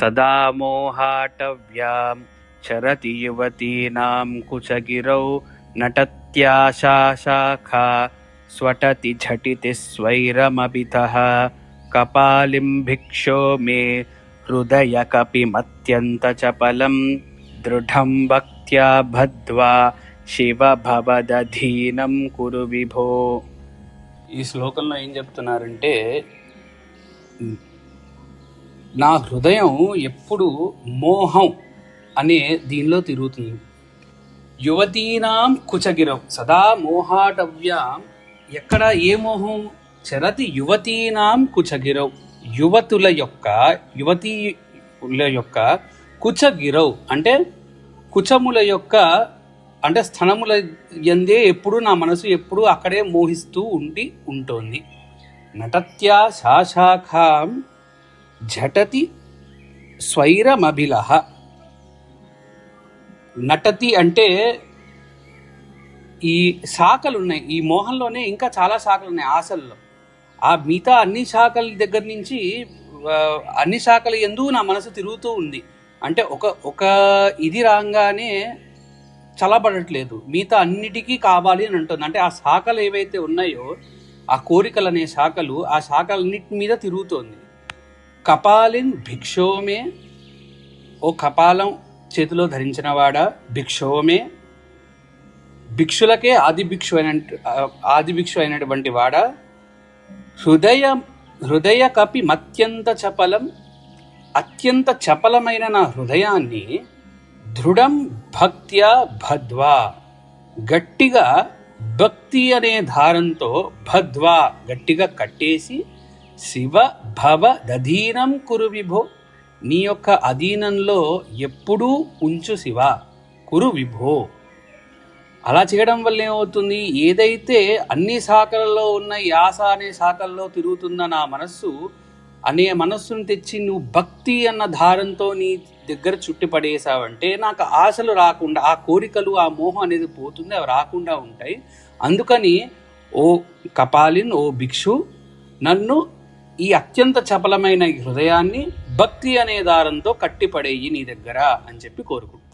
సదా మోహాటవ్యాం చరతి యువతీనాం కుచగిరౌ నటత్యాశాఖా స్వటతి ఝటితి స్వైరమభితః కపాలిం భిక్షో మే హృదయ కపిమత్యంత చపలం దృఢం భక్త్యా బద్ధ్వా శివ భవదధీనం కురు విభో. ఈ శ్లోకంలో ఏం చెప్తున్నారంటే, నా హృదయం ఎప్పుడు మోహం అనే దీనిలో తిరుగుతుంది. యువతీనాం కుచగిరవ్ సదా మోహాటవ్యాం, ఎక్కడ ఏ మోహం? చరతి యువతీనాం కుచగిరవ్, యువతుల యొక్క కుచగిరవ్ అంటే కుచముల యొక్క అంటే స్థనముల యందే ఎప్పుడు నా మనసు ఎప్పుడు అక్కడే మోహిస్తూ ఉంటుంది. నటత్యా శాఖాం ఝటతి స్వైరమభిలః. నటతి అంటే ఈ శాఖలు ఉన్నాయి, ఈ మోహంలోనే ఇంకా చాలా శాఖలు ఉన్నాయి ఆశల్లో. ఆ మిగతా అన్ని శాఖల దగ్గర నుంచి అన్ని శాఖల యందు నా మనసు తిరుగుతూ ఉంది. అంటే ఒక ఇది రాగానే చల్లబడట్లేదు, మిగతా అన్నిటికీ కావాలి అని అంటుంది. అంటే ఆ శాఖలు ఏవైతే ఉన్నాయో, ఆ కోరికలు అనే శాఖలు, ఆ శాఖలన్నిటి మీద తిరుగుతోంది. కపాలిన్ భిక్షోమే, ఓ కపాలం చేతిలో ధరించిన వాడా, భిక్షోమే భిక్షులకే ఆది భిక్షు అయినటువంటి వాడా, హృదయ కపి మత్యంత చపలం, అత్యంత చపలమైన నా హృదయాన్ని దృఢం భక్త్యా బద్ధ్వా, గట్టిగా భక్తి అనే దారంతో బద్ధ్వా గట్టిగా కట్టేసి, శివ భవ దధీనం కురు విభో, నీ యొక్క అధీనంలో ఎప్పుడూ ఉంచు శివ, కురు విభో. అలా చేయడం వల్ల ఏమవుతుంది? ఏదైతే అన్ని శాఖలలో ఉన్న యాస అనే శాఖల్లో తిరుగుతున్న నా మనస్సు అనే మనస్సును తెచ్చి నువ్వు భక్తి అన్న దారంతో నీ దగ్గర చుట్టిపడేసావంటే నాకు ఆశలు రాకుండా, ఆ కోరికలు, ఆ మోహం అనేది పోతుంది, అవి రాకుండా ఉంటాయి. అందుకని ఓ కపాలిన్, ఓ భిక్షు, నన్ను ఈ అత్యంత చపలమైన హృదయాన్ని భక్తి అనే దారంతో కట్టిపడేయి నీ దగ్గర అని చెప్పి కోరుకుంటున్నాను.